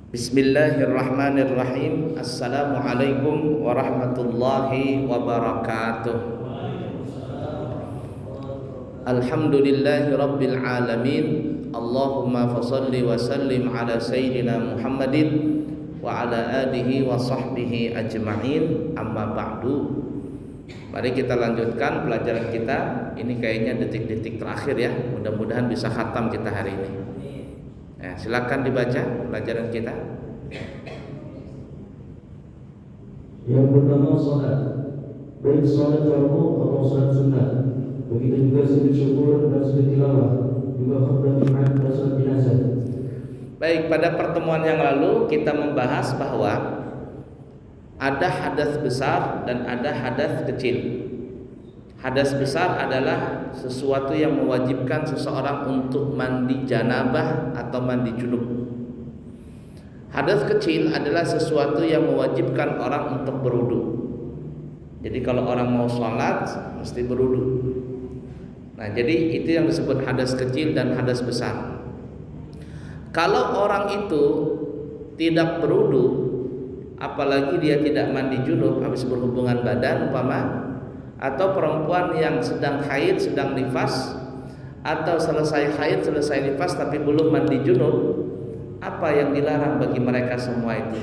Bismillahirrahmanirrahim. Assalamualaikum warahmatullahi wabarakatuh. Alhamdulillahi rabbil alamin. Allahumma fasalli wa sallim ala sayyidina Muhammadin wa ala alihi wa sahbihi ajma'in. Amma ba'du. Mari kita lanjutkan pelajaran kita. Ini kayaknya detik-detik terakhir ya. Mudah-mudahan bisa khatam kita hari ini. Ya, silakan dibaca pelajaran kita. Yang pertama salat, baik salat fardu atau salat sunnah. Begitu juga sujud syukur dan sujud tilawah, juga khutbah Jumat dan salat jenazah. Baik, pada pertemuan yang lalu kita membahas bahwa ada hadas besar dan ada hadas kecil. Hadas besar adalah sesuatu yang mewajibkan seseorang untuk mandi janabah atau mandi junub. Hadas kecil adalah sesuatu yang mewajibkan orang untuk berwudu. Jadi kalau orang mau sholat mesti berwudu. Nah, jadi itu yang disebut hadas kecil dan hadas besar. Kalau orang itu tidak berwudu, apalagi dia tidak mandi junub habis berhubungan badan umpama, atau perempuan yang sedang haid, sedang nifas, atau selesai haid, selesai nifas tapi belum mandi junub, apa yang dilarang bagi mereka semua itu?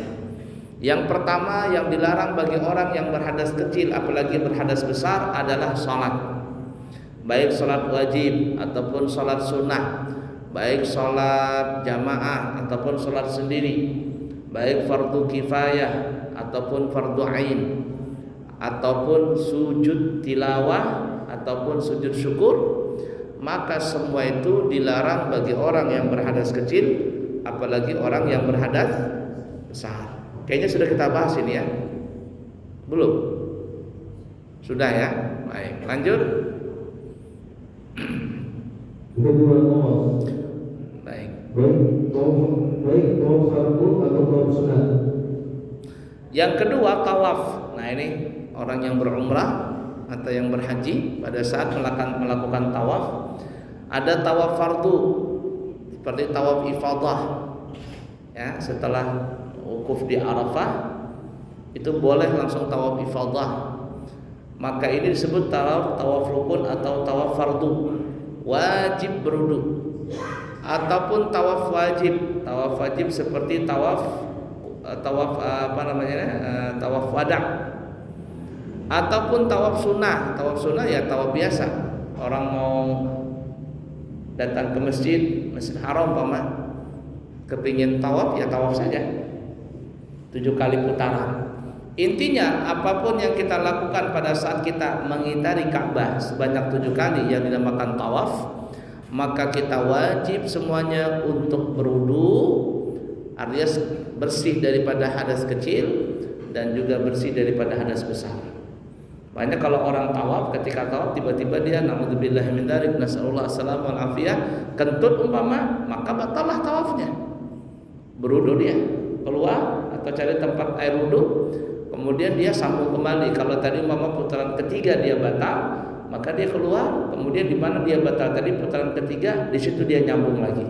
Yang pertama yang dilarang bagi orang yang berhadas kecil apalagi berhadas besar adalah sholat. Baik sholat wajib ataupun sholat sunnah, baik sholat jamaah ataupun sholat sendiri, baik fardu kifayah ataupun fardu ain, ataupun sujud tilawah ataupun sujud syukur, maka semua itu dilarang bagi orang yang berhadas kecil apalagi orang yang berhadas besar. Kayaknya sudah kita bahas ini ya. Belum? Sudah ya? Baik, lanjut. Kedua tawaf, Baik. baik tawaf fardu atau tawaf sunnah. Yang kedua tawaf. Nah, ini orang yang berumrah atau yang berhaji pada saat melakukan tawaf, ada tawaf fardu seperti tawaf ifadah ya, setelah wukuf di Arafah itu boleh langsung tawaf ifadah, maka ini disebut tawaf rukun atau tawaf fardu, wajib berwudu. Ataupun tawaf wajib seperti tawaf tawaf wada, ataupun tawaf sunnah ya tawaf biasa. Orang mau datang ke Masjid Haram paman, kepingin tawaf ya tawaf saja 7 kali putaran. Intinya apapun yang kita lakukan pada saat kita mengitari Ka'bah sebanyak 7 kali yang dinamakan tawaf, maka kita wajib semuanya untuk berwudu, artinya bersih daripada hadas kecil dan juga bersih daripada hadas besar. Banyak kalau orang tawaf, ketika tawaf tiba-tiba dia naudzubillah min dzalik, nasallallahu alaihi wal afiyah, kentut umpama, maka batalah tawafnya. Berwudu dia, keluar atau cari tempat air wudu, kemudian dia sambung kembali. Kalau tadi umpama putaran ketiga dia batal, maka dia keluar, kemudian di mana dia batal tadi putaran ketiga, di situ dia nyambung lagi.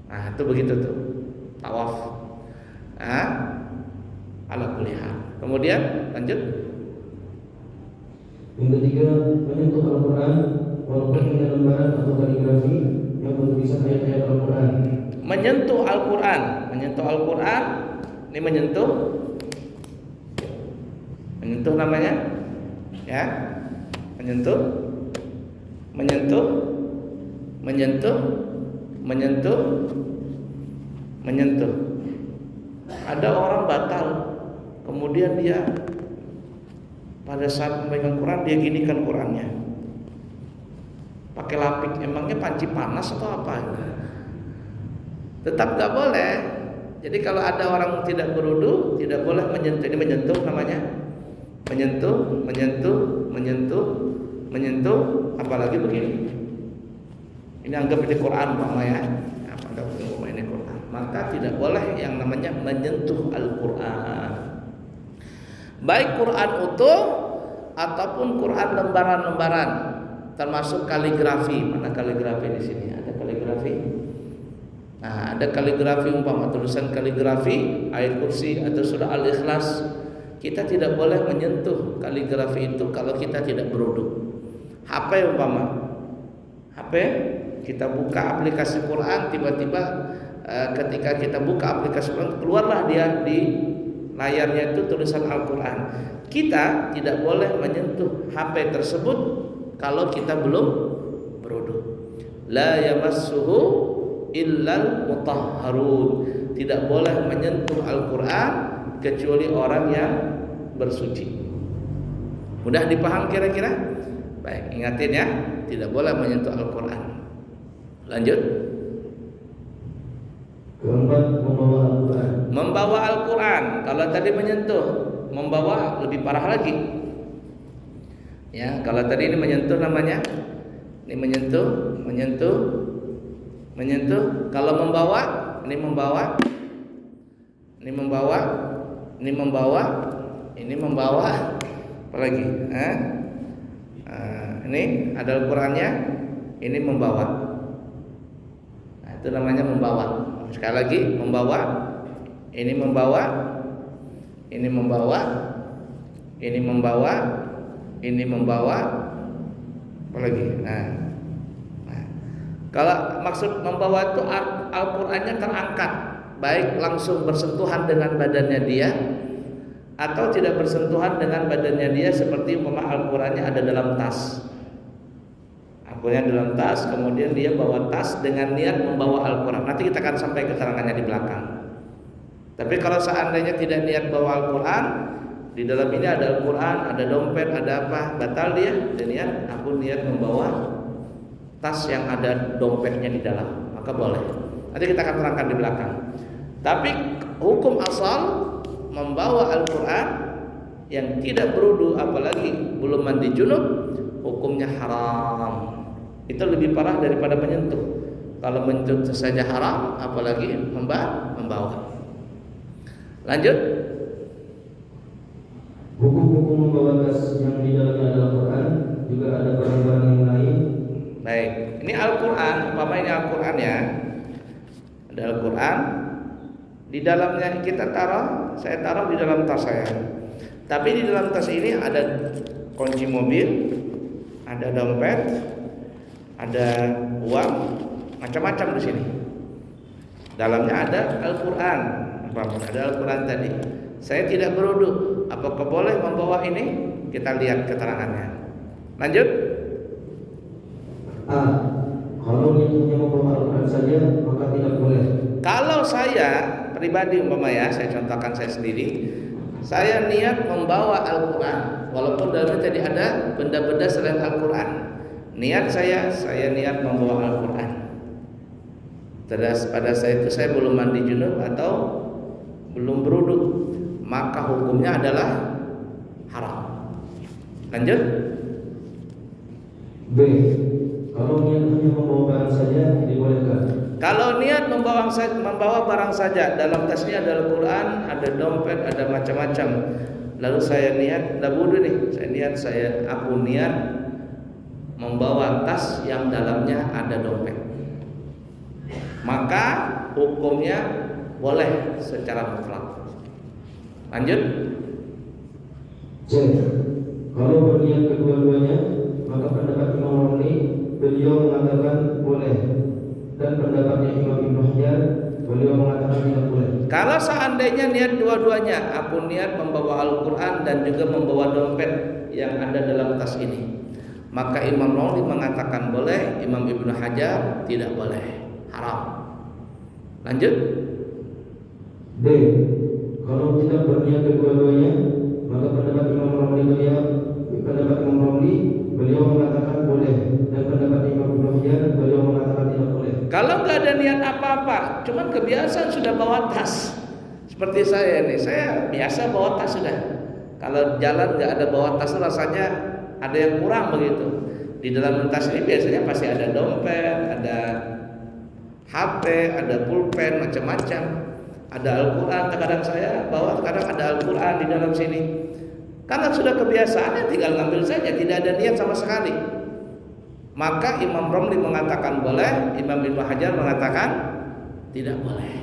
Nah, itu begitu tuh tawaf. Ala kulli hal. Kemudian lanjut. Yang ketiga, menyentuh Al-Quran walaupun dengan lembaran atau kaligrafi yang bertulisan ayat-ayat Al-Quran. Menyentuh Al-Quran, ini menyentuh namanya, ya, menyentuh. Ada orang batal, kemudian dia pada saat memegang Quran dia ginikan Qurannya pakai lapik, emangnya panci panas atau apa? Tetap gak boleh. Jadi kalau ada orang tidak berwudu tidak boleh menyentuh. Ini menyentuh namanya, menyentuh, apalagi begini. Ini anggap ini Quran Pak ya. Anggap ini Quran. Maka tidak boleh yang namanya menyentuh Al-Quran. Baik Quran utuh ataupun Quran lembaran-lembaran, termasuk kaligrafi. Mana kaligrafi di sini? Ada kaligrafi? Nah, ada kaligrafi umpama tulisan kaligrafi ayat kursi atau surah Al-Ikhlas, kita tidak boleh menyentuh kaligrafi itu kalau kita tidak berwudu. HP umpama, HP kita buka aplikasi Quran, tiba-tiba ketika kita buka aplikasi Quran keluarlah dia di layarnya itu tulisan Al-Quran. Kita tidak boleh menyentuh HP tersebut kalau kita belum berwudu. La yamassuhu illal mutahharun. Tidak boleh menyentuh Al-Quran kecuali orang yang bersuci. Mudah dipaham kira-kira? Baik, ingatin ya, tidak boleh menyentuh Al-Quran. Lanjut. Keempat, membawa Al-Quran. Membawa Al-Quran. Kalau tadi menyentuh, membawa lebih parah lagi. Ya, kalau tadi ini menyentuh namanya, ini menyentuh. Kalau membawa, ini membawa, apalagi? Ini ada Al-Qurannya, ini membawa. Nah, itu namanya membawa. Sekali lagi, membawa, ini membawa, apalagi? Nah, kalau maksud membawa itu Al-Qurannya terangkat, baik langsung bersentuhan dengan badannya dia atau tidak bersentuhan dengan badannya dia, seperti umpama Al-Qurannya ada dalam tas. Al-Qurannya dalam tas, kemudian dia bawa tas dengan niat membawa Al-Quran. Nanti kita akan sampai keterangannya di belakang. Tapi kalau seandainya tidak niat bawa Al-Quran, di dalam ini ada Al-Quran, ada dompet, ada apa, batal dia niat, aku niat membawa tas yang ada dompetnya di dalam, maka boleh. Nanti kita akan terangkan di belakang. Tapi hukum asal membawa Al-Quran yang tidak berwudu, apalagi belum mandi junub, hukumnya haram. Itu lebih parah daripada menyentuh. Kalau menyentuh saja haram, apalagi membawa. Lanjut. Hukum-hukum membawa tas yang di dalamnya ada Al-Quran, juga ada barang-barang yang lain. Baik, ini Al-Quran, umpama ini Al-Quran ya, ada Al-Quran, di dalamnya kita taruh, saya taruh di dalam tas saya. Tapi di dalam tas ini ada kunci mobil, ada dompet, ada uang, macam-macam di sini. Dalamnya ada Al-Quran, ada Al-Quran tadi. Saya tidak berwudu, apakah boleh membawa ini? Kita lihat keterangannya. Lanjut. Kalau dia hanya membawa Al-Quran saja, maka tidak boleh. Kalau saya pribadi umpama ya, saya contohkan saya sendiri, saya niat membawa Al-Quran, walaupun dalamnya tadi ada benda-benda selain Al-Quran. Niat saya niat membawa Al-Quran. Terus pada saat itu saya belum mandi junub atau belum berwudu, maka hukumnya adalah haram. Lanjut. B. Kalau niat hanya membawa barang saja, dibolehkan. Kalau niat membawa barang saja, dalam tasnya ada Al-Quran, ada dompet, ada macam-macam. Lalu saya niat, dah wudu nih, aku niat membawa tas yang dalamnya ada dompet. Maka hukumnya boleh secara mutlak. Lanjut. C. Kalau berniat kedua-duanya, maka pendapat Imam Romli, beliau mengatakan boleh, dan pendapatnya Imam Ibnu Hajar, beliau mengatakan tidak boleh. Kalau seandainya niat dua-duanya, aku niat membawa Al-Quran dan juga membawa dompet yang ada dalam tas ini, maka Imam Romli mengatakan boleh, Imam Ibnu Hajar tidak boleh, haram. Lanjut. D. Kalau tidak berniat kedua-duanya, maka pendapat Imam Romli beliau mengatakan boleh, dan pendapat Imam Ibnu Hajar beliau mengatakan tidak boleh. Kalau nggak ada niat apa-apa, cuman kebiasaan sudah bawa tas. Seperti saya nih, saya biasa bawa tas sudah. Kalau jalan nggak ada bawa tas, rasanya ada yang kurang begitu. Di dalam tas ini biasanya pasti ada dompet, ada HP, ada pulpen, macam-macam. Ada Al-Quran, kadang saya bawa, kadang ada Al-Quran di dalam sini. Karena sudah kebiasaan, tinggal ngambil saja, tidak ada niat sama sekali. Maka Imam Romli mengatakan boleh, Imam Ibnu Hajar mengatakan tidak boleh.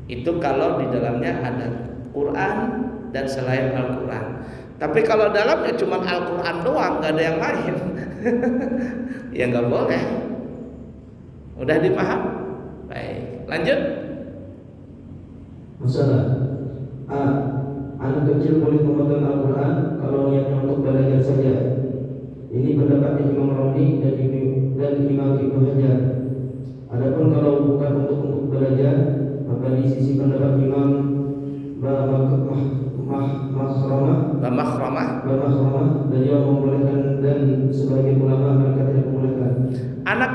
Itu kalau di dalamnya ada Quran dan selain Al-Quran. Tapi kalau dalamnya cuma Al-Quran doang, nggak ada yang lain, ya nggak boleh. Udah dipaham? Baik, lanjut. Masalah A. Anak kecil boleh memegang Al-Quran kalau niatnya untuk belajar saja. Ini pendapatnya Imam Romli dan Imam Ibnu Hajar. Adapun kalau bukan untuk belajar, maka di sisi pendapat Imam Makhramah beliau membolehkan dan sebagian ulama mereka tidak membolehkan. Anak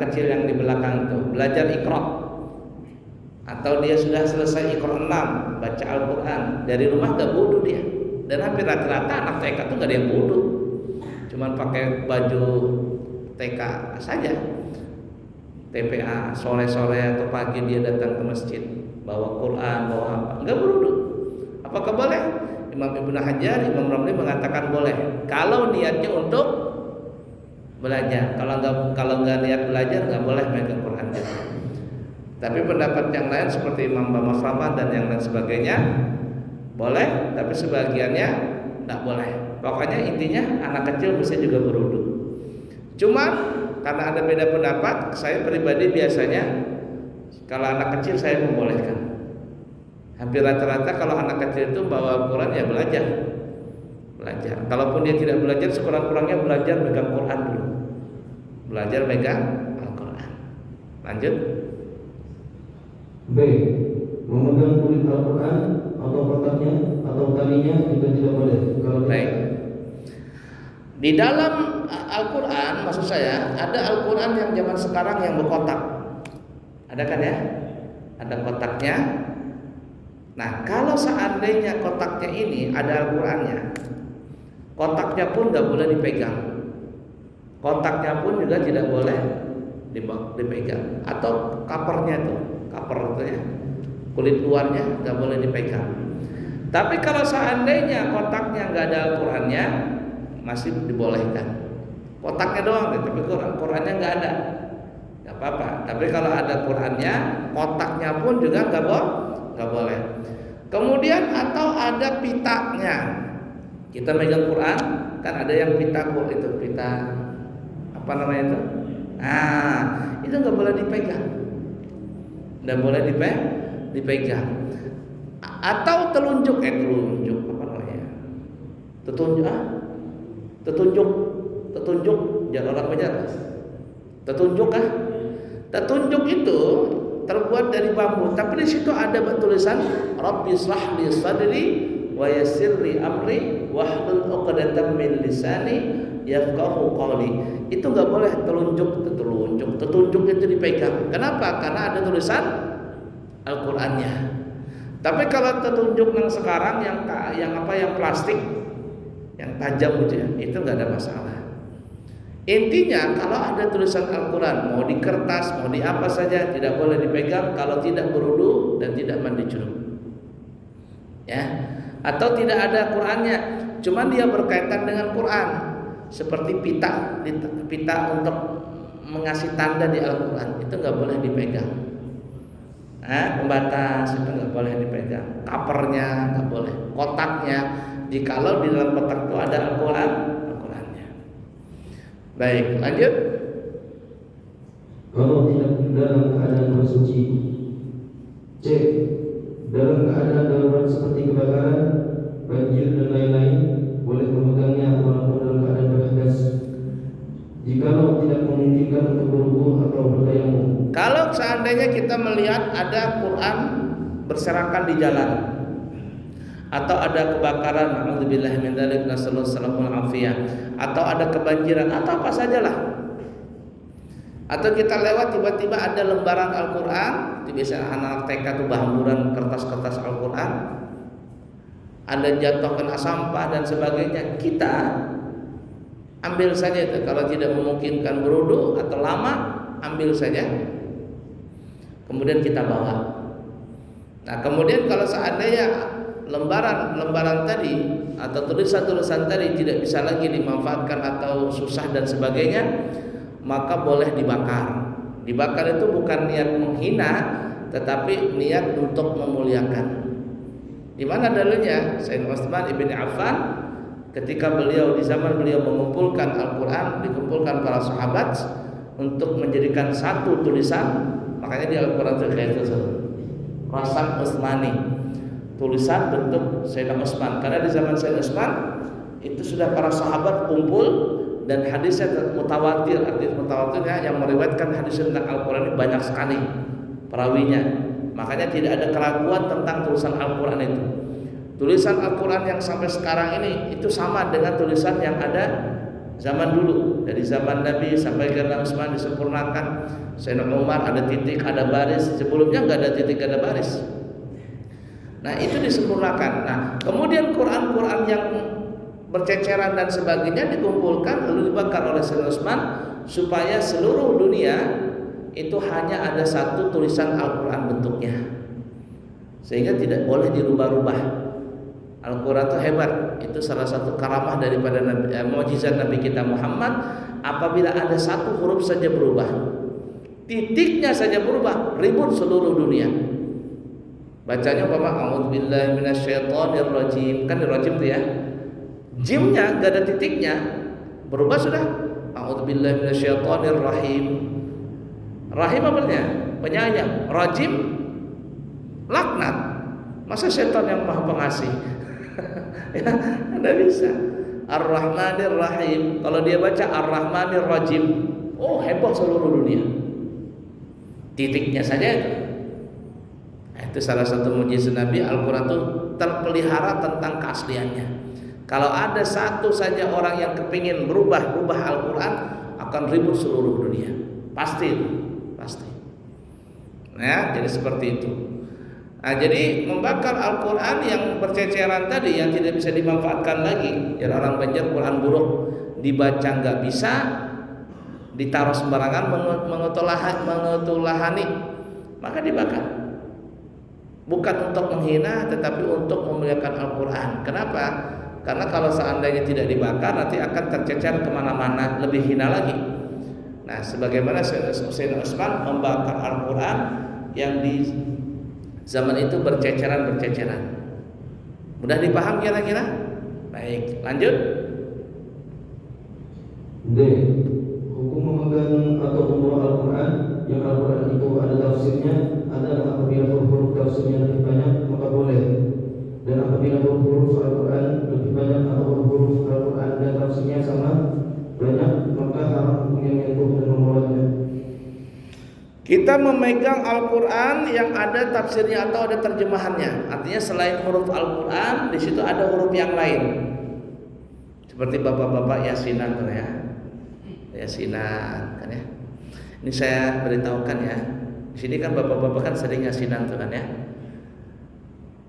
kecil yang di belakang tuh belajar Iqra, atau dia sudah selesai Iqra 6 baca Al-Quran dari rumah gak wudu dia. Dan hampir rata-rata anak TK tuh gak ada yang wudu, cuman pakai baju TK saja. TPA sore-sore atau pagi dia datang ke masjid bawa Quran, bawa apa, nggak berwudu. Apakah boleh? Imam Ibnu Hajar, Imam Ramli mengatakan boleh kalau niatnya untuk belajar. Kalau nggak niat belajar nggak boleh megang Quran. Tapi pendapat yang lain seperti Imam Makhrama dan yang lain sebagainya boleh, tapi sebagiannya nggak boleh. Pokoknya intinya anak kecil bisa juga berwudu. Cuma karena ada beda pendapat, saya pribadi biasanya kalau anak kecil saya membolehkan. Hampir rata-rata kalau anak kecil itu bawa Quran ya belajar. Kalaupun dia tidak belajar, sekurang-kurangnya belajar megang Quran dulu. Belajar megang Al-Quran. Lanjut. B. Memegang kulit Al-Quran atau kotaknya atau talinya juga tidak boleh. Baik. Di dalam Al-Quran, maksud saya, ada Al-Quran yang zaman sekarang yang berkotak. Ada kan ya? Ada kotaknya. Nah, kalau seandainya kotaknya ini ada Al-Qurannya, kotaknya pun nggak boleh dipegang. Kotaknya pun juga tidak boleh dipegang. Atau covernya tuh, cover itu ya, kulit luarnya nggak boleh dipegang. Tapi kalau seandainya kotaknya nggak ada Al-Qurannya, masih dibolehkan. Kotaknya doang, tapi Qurannya nggak ada, nggak apa-apa. Tapi kalau ada Qurannya, kotaknya pun juga nggak boleh. Kemudian atau ada pitanya, kita megang Quran kan ada yang pita itu, pita apa namanya itu? Ah, itu nggak boleh dipegang, nggak boleh dipegang. Atau telunjuk apa namanya? Tetunjuk, jangan orang banyak. Tetunjuk kah? Tetunjuk itu terbuat dari bambu, tapi di situ ada tulisan Rabbi shrah li sadri wa yassir li amri wahlul 'uqdatam min lisani yafqahu qawli. Itu enggak boleh tetunjuk itu dipegang. Kenapa? Karena ada tulisan Al-Qur'annya. Tapi kalau tetunjuk yang sekarang yang plastik, yang tajam gitu ya, itu enggak ada masalah. Intinya kalau ada tulisan Al-Quran, mau di kertas, mau di apa saja, tidak boleh dipegang kalau tidak berwudu dan tidak mandi junub. Ya, atau tidak ada Qurannya, cuman dia berkaitan dengan Quran, seperti pita untuk mengasih tanda di Al-Quran, itu nggak boleh dipegang. Pembatas itu nggak boleh dipegang, covernya nggak boleh, kotaknya, jikalau di dalam kotak itu ada Al-Quran. Baik, lanjut. Kalau tidak dalam keadaan bersuci. C. Dalam keadaan darurat seperti kebakaran, banjir dan lain-lain, boleh memegangnya walaupun dalam keadaan berhadas. Jikalau tidak memungkinkan untuk berwudu atau bertayamum. Kalau seandainya kita melihat ada Quran berserakan di jalan, atau ada kebakaran, alhamdulillah min dzalik, nasallallahu alaihi afiyah, atau ada kebanjiran atau apa sajalah, atau kita lewat tiba-tiba ada lembaran Al-Quran, biasa anak TK itu berhamburan kertas-kertas Al-Quran, ada jatuh kena sampah dan sebagainya, kita ambil saja itu. Kalau tidak memungkinkan berwudu atau lama, ambil saja, kemudian kita bawa. Nah, kemudian kalau seandainya lembaran tadi atau tulisan tadi tidak bisa lagi dimanfaatkan atau susah dan sebagainya, maka boleh dibakar. Dibakar itu bukan niat menghina, tetapi niat untuk memuliakan. Di mana dalilnya? Sayyidina Utsman ibn Affan ketika beliau di zaman beliau mengumpulkan Al-Quran, dikumpulkan para sahabat untuk menjadikan satu tulisan, makanya di Al-Quran itu kayak itu Rasan Utsmani, tulisan bentuk Sayyidina Utsman. Karena di zaman Sayyidina Utsman itu sudah para sahabat kumpul dan hadisnya mutawatir. Artinya mutawatirnya yang meriwayatkan hadis tentang Al-Quran ini banyak sekali perawinya. Makanya tidak ada keraguan tentang tulisan Al-Quran itu. Tulisan Al-Quran yang sampai sekarang ini itu sama dengan tulisan yang ada zaman dulu. Dari zaman Nabi sampai ke Utsman disempurnakan. Sayyidina Umar ada titik, ada baris. Sebelumnya nggak ada titik, nggak ada baris. Nah itu disempurnakan. Nah kemudian Quran-Quran yang berceceran dan sebagainya dikumpulkan lalu dibakar oleh Sayyidina Utsman supaya seluruh dunia itu hanya ada satu tulisan Al-Quran bentuknya, sehingga tidak boleh dirubah-rubah. Al-Quran itu hebat, itu salah satu karamah daripada mukjizat Nabi kita Muhammad. Apabila ada satu huruf saja berubah, titiknya saja berubah, ribut seluruh dunia. Bacanya a'udzubillahi minasyaitonirrajim, kan rajim itu ya, jimnya gak ada titiknya, berubah sudah a'udzubillahi minasyaitonirrahim. Rahim apanya? Penyayang. Rajim laknat. Masa setan yang maha pengasih? Ya, tidak bisa. Ar-Rahmanir Rahim. Kalau dia baca Ar-Rahmanir Rajim, oh heboh seluruh dunia. Titiknya saja itu. Nah, itu salah satu mukjizat Nabi. Al-Quran itu terpelihara tentang keasliannya. Kalau ada satu saja orang yang kepingin berubah Al-Quran, akan ribut seluruh dunia. Pasti itu. Pasti. Nah, jadi seperti itu. Nah, jadi membakar Al-Quran yang berceceran tadi yang tidak bisa dimanfaatkan lagi. Jadi orang Banjar Quran buruk dibaca nggak bisa, ditaruh sembarangan, mengutulahani, maka dibakar. Bukan untuk menghina, tetapi untuk memuliakan Al-Quran. Kenapa? Karena kalau seandainya tidak dibakar, nanti akan tercecer kemana-mana, lebih hina lagi. Nah, sebagaimana Sayyidina Utsman membakar Al-Quran yang di zaman itu berceceran. Mudah dipaham kira-kira? Baik, lanjut. D. Hukum memegang atau membawa Al-Quran yang Al-Quran itu ada tafsirnya adalah apabila huruf tafsirnya lebih banyak maka boleh, dan apabila huruf Al-Quran lebih banyak atau huruf Al-Quran dan tafsirnya sama banyak maka haram hukumnya menyentuh dan membawanya. Kita memegang Al-Quran yang ada tafsirnya atau ada terjemahannya. Artinya selain huruf Al-Quran, di situ ada huruf yang lain. Seperti bapak-bapak Yasinan kan ya. Yasinan kan ya. Ini saya beritahukan ya. Di sini kan bapak-bapak kan sering Yasinan tuh kan ya.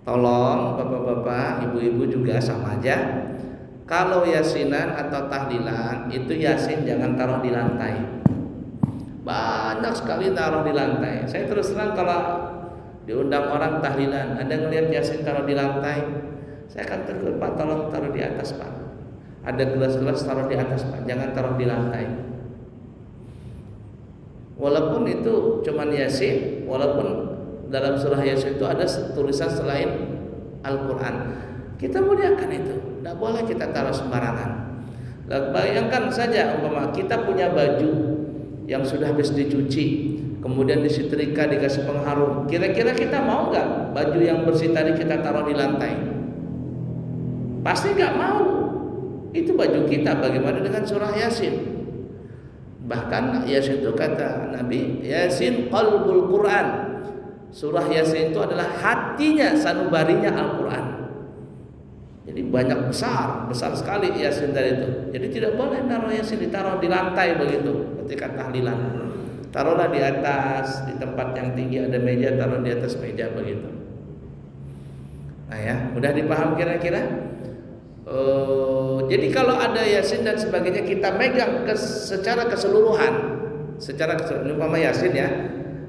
Tolong bapak-bapak, ibu-ibu juga sama aja. Kalau Yasinan atau tahlilan itu Yasin jangan taruh di lantai. Banyak sekali taruh di lantai. Saya terus terang kalau diundang orang tahlilan, ada ngelihat Yasin taruh di lantai, saya akan tegur, Pak tolong taruh di atas Pak. Ada gelas-gelas taruh di atas Pak, jangan taruh di lantai. Walaupun itu cuman Yasin, walaupun dalam surah Yasin itu ada tulisan selain Al-Quran, kita muliakan itu. Tidak boleh kita taruh sembarangan. Bayangkan saja umpama kita punya baju yang sudah habis dicuci, kemudian disetrika, dikasih pengharum. Kira-kira kita mau nggak baju yang bersih tadi kita taruh di lantai? Pasti nggak mau. Itu baju kita. Bagaimana dengan surah Yasin? Bahkan Yasin itu kata Nabi, Yasin qalbul Quran. Surah Yasin itu adalah hatinya, sanubarinya Al-Quran. Jadi banyak besar sekali Yasin dari itu. Jadi tidak boleh taruh Yasin ditaruh di lantai begitu ketika tahlilan. Taruhlah di atas, di tempat yang tinggi ada meja, taruh di atas meja begitu. Nah ya, mudah dipaham kira-kira. Jadi kalau ada Yasin dan sebagainya kita megang secara keseluruhan, umpama Yasin ya.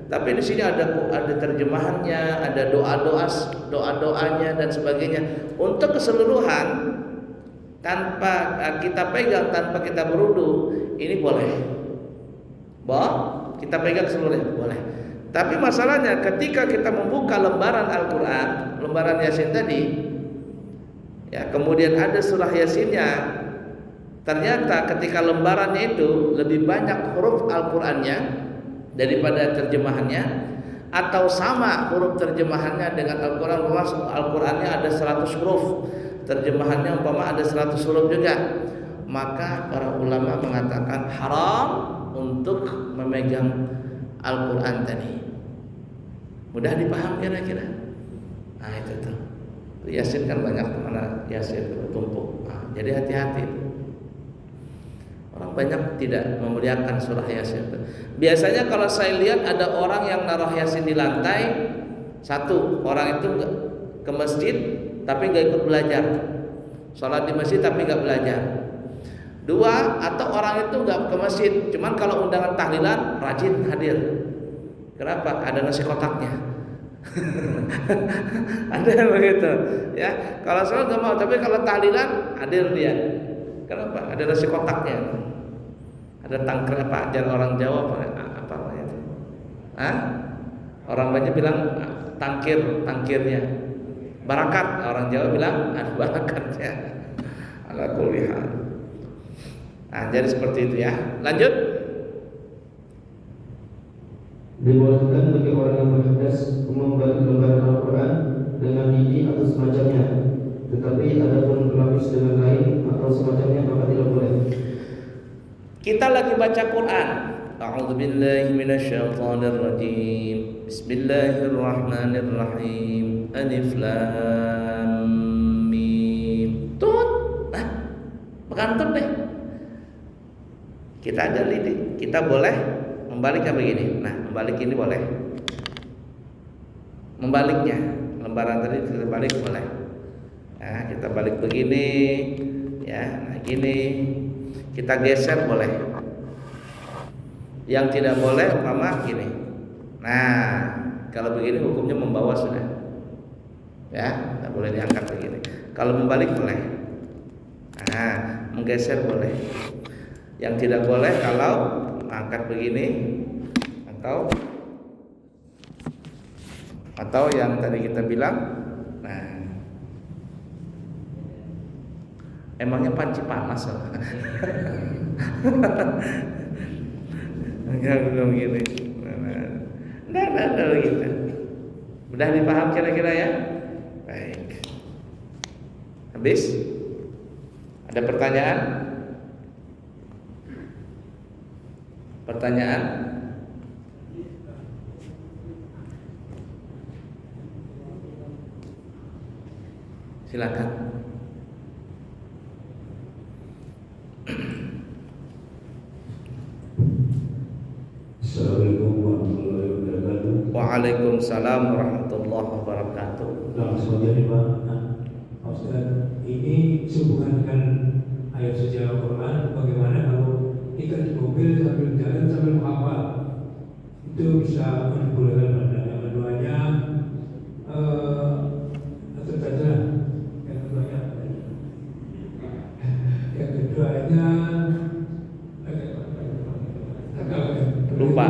Tapi di sini ada terjemahannya, ada doa-doanya dan sebagainya. Untuk keseluruhan tanpa kita pegang, tanpa kita berudu, ini boleh. kita pegang seluruhnya, boleh. Tapi masalahnya ketika kita membuka lembaran Al-Quran, lembaran Yasin tadi, ya, kemudian ada surah Yasinnya, ternyata ketika lembarannya itu lebih banyak huruf Al-Qurannya daripada terjemahannya, atau sama huruf terjemahannya dengan Al-Quran, Al-Qurannya ada 100 huruf, terjemahannya umpama ada 100 huruf juga, maka para ulama mengatakan haram untuk memegang Al-Quran tadi. Mudah dipaham kira-kira? Nah itu tuh. Yasin kan banyak, mana Yasin bertumpuk. Nah, jadi hati-hati. Orang banyak tidak memuliakan surah Yasin. Biasanya kalau saya lihat ada orang yang naruh Yasin di lantai, satu orang itu ke masjid tapi nggak ikut belajar, sholat di masjid tapi nggak belajar. Dua, atau orang itu nggak ke masjid, cuman kalau undangan tahlilan rajin hadir. Kenapa? Ada nasi kotaknya. Ada yang begitu, ya. Kalau sholat nggak mau, tapi kalau tahlilan hadir dia. Kenapa? Ada nasi kotaknya. Ada tangkre apa? Ajar orang Jawa apa namanya? Hah? Orang banyak bilang tangkirnya. Barakat, orang Jawa bilang ada barakatnya. Ala kulli hal. Nah, jadi seperti itu ya. Lanjut. Dibolehkan bagi orang yang berhadas membalik lembaran Al-Quran dengan gigi atau semacamnya, tetapi adapun berlapis dengan lain atau semacamnya maka tidak boleh. Kita lagi baca Quran. A'udzubillahi minasyaitonirrajim. Bismillahirrahmanirrahim. Alif lam mim. Tut. Bekantut deh. Kita ada lidik. Kita boleh membaliknya begini. Nah, membalik ini boleh. Membaliknya, lembaran tadi kita balik boleh. Nah, kita balik begini, ya. Nah, gini. Kita geser boleh. Yang tidak boleh umpama gini. Nah, kalau begini hukumnya membawa sudah. Ya, tidak boleh diangkat begini. Kalau membalik boleh. Nah, menggeser boleh. Yang tidak boleh kalau angkat begini atau yang tadi kita bilang. Nah, emangnya panci panas loh. Enggak begini. Nah, begitu. Mudah dipaham kira-kira ya? Baik. Habis? Ada pertanyaan? Pertanyaan? Silakan. Assalamualaikum warahmatullahi wabarakatuh. Waalaikumsalam warahmatullahi wabarakatuh. Langsung aja nih Pak. Pak Ustaz, ini sehubungan dengan ayat suci Al-Quran, bagaimana kalau kita di mobil sambil jalan sambil menghafal, itu bisa dibolehkan pada yang keduanya atau saja yang keduanya Lupa.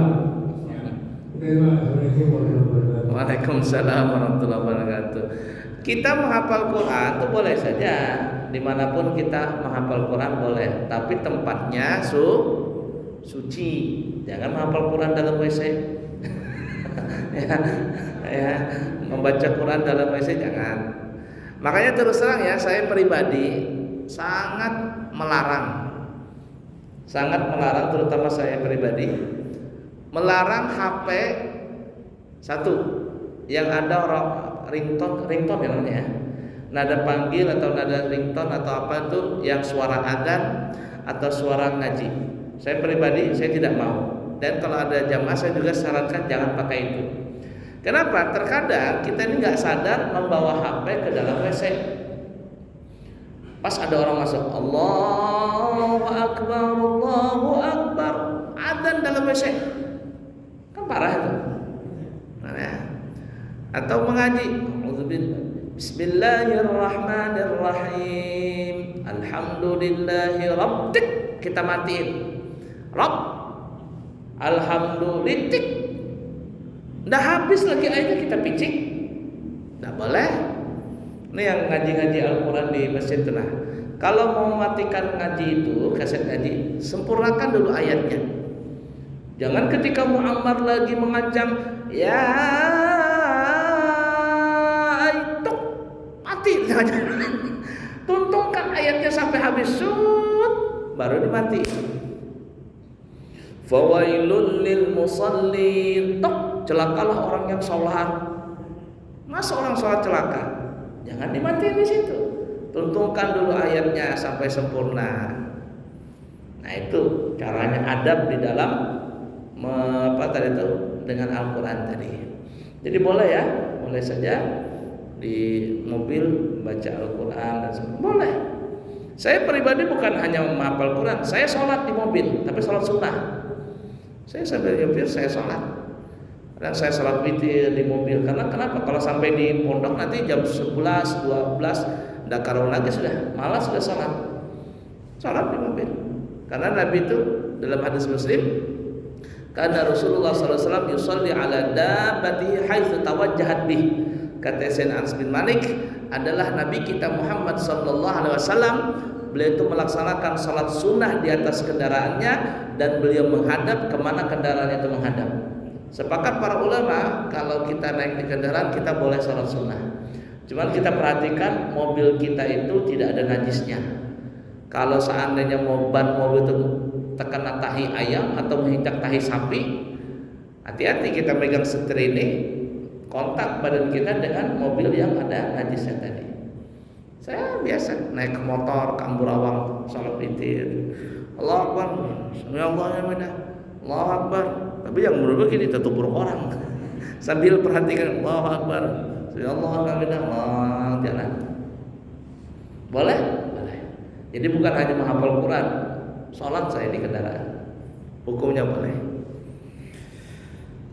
Assalamualaikum warahmatullahi wabarakatuh. Waalaikumsalam warahmatullahi wabarakatuh. Kita menghafal Quran itu boleh saja, dimanapun kita menghafal Quran boleh, tapi tempatnya suci. Jangan menghafal Quran dalam WC. ya, membaca Quran dalam WC jangan. Makanya terus terang ya, saya pribadi sangat melarang, terutama saya pribadi melarang HP satu yang ada ringtone ya namanya, nada panggil atau nada ringtone atau apa itu yang suara adzan atau suara ngaji. Saya pribadi saya tidak mau, dan kalau ada jamaah saya juga sarankan jangan pakai itu. Kenapa? Terkadang kita ini nggak sadar membawa HP ke dalam WC. Pas ada orang masuk, Allahu Akbar, adzan dalam WC, kan parah itu. Nah, ya. Atau mengaji, Bismillahirrahmanirrahim, Alhamdulillahi Rabbil, kita matiin Rabb, alhamdulillah, nggak habis lagi ayatnya kita picik, nggak boleh. Ini yang ngaji-ngaji Al-Quran di masjid itu. Nah, kalau mau matikan ngaji itu, kaset ngaji, sempurnakan dulu ayatnya. Jangan ketika Muammar lagi mengancam, ya itu mati, tuntungkan ayatnya sampai habis, baru dimati. Fawailul lil musallin, celakalah orang yang sholat. Masa orang sholat celaka? Jangan dimatiin di situ. Tuntungkan dulu ayatnya sampai sempurna. Nah itu caranya adab di dalam dengan Al-Quran tadi. Jadi boleh ya, boleh saja di mobil baca Al-Quran dan sebagainya. Boleh. Saya pribadi bukan hanya menghafal Quran, saya sholat di mobil, tapi sholat sunnah. Saya sambil nyetir saya sholat. Dan saya sholat witir di mobil. Karena kenapa? Kalau sampai di pondok nanti jam 11, 12 udah karuan lagi sudah, malas sudah sholat. Sholat di mobil. Karena Nabi itu dalam hadis Muslim, karena Rasulullah SAW yusalli ala dabbatihi haitsu tawajjahat bih. Kata Sayyidina Anas bin Malik, adalah Nabi kita Muhammad SAW. Beliau itu melaksanakan sholat sunnah di atas kendaraannya dan beliau menghadap kemana kendaraan itu menghadap. Sepakat para ulama kalau kita naik di kendaraan kita boleh sholat sunnah. Cuman kita perhatikan mobil kita itu tidak ada najisnya. Kalau seandainya ban mobil itu terkena tahi ayam atau menginjak tahi sapi, hati-hati kita megang setir ini, kontak badan kita dengan mobil yang ada najisnya tadi. Saya biasa naik ke motor, ke Amburawang, sholat witir, Allahu Akbar, Allahu Akbar. Tapi yang berubah gini tertubruk orang sambil perhatikan Allahu Akbar, Allahu Akbar, jalan. Boleh? Boleh. Jadi bukan hanya menghafal Quran, sholat saya di kendaraan, hukumnya boleh.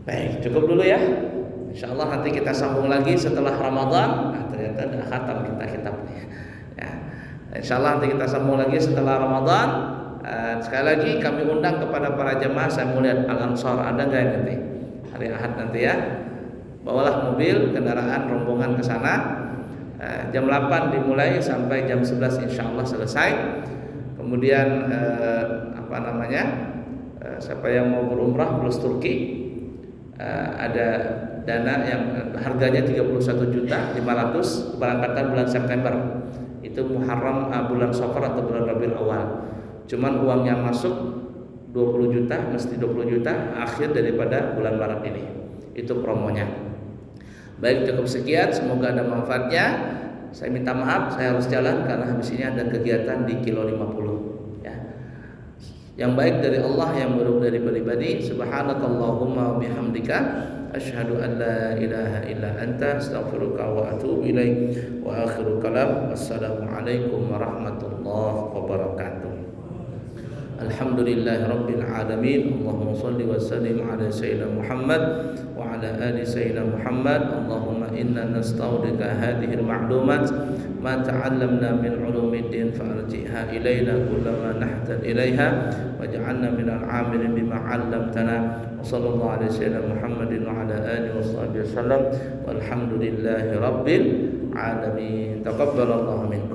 Baik, cukup dulu ya. InsyaAllah nanti kita sambung lagi setelah Ramadan. Nah, ternyata ada khatam kita kitabnya ya. InsyaAllah nanti kita sambung lagi setelah Ramadan. Sekali lagi kami undang kepada para jemaah. Saya mau lihat Al-Ansar ada nggak nanti hari Ahad nanti ya. Bawalah mobil, kendaraan, rombongan ke sana. Jam 8 dimulai sampai jam 11 InsyaAllah selesai. Kemudian siapa yang mau berumrah plus Turki, ada dana yang harganya 31.500.000 keberangkatan bulan September. Itu Muharram, bulan Safar atau bulan Rabiul Awal. Cuman uang yang masuk 20 juta, mesti 20 juta akhir daripada bulan Maret ini. Itu promonya. Baik, cukup sekian, semoga ada manfaatnya. Saya minta maaf, saya harus jalan karena habis ini ada kegiatan di kilo 50 ya. Yang baik dari Allah, yang buruk dari pribadi. Subhanakallahumma wa bihamdika asyhadu an la ilaha illa anta astaghfiruka wa atubu ilaik. Wa akhiru kalam, assalamualaikum warahmatullahi wabarakatuh. Alhamdulillahi rabbil alamin. Allahumma salli wa sallim ala sayyidina Muhammad wa ala ali sayyidina Muhammad. Allahumma inna nasta'udika hadhihi al-ma'lumat ma ta'allamna min ulumiddin fa'arji'ha ilayna kullama nahtaj ilayha waj'alna min al-'amilin bima 'allamtana. Wa sallallahu ala sayyidina Muhammadin wa ala alihi wa sahbihi wasallam. Walhamdulillahi rabbil alamin. Taqabbalallahu minkum.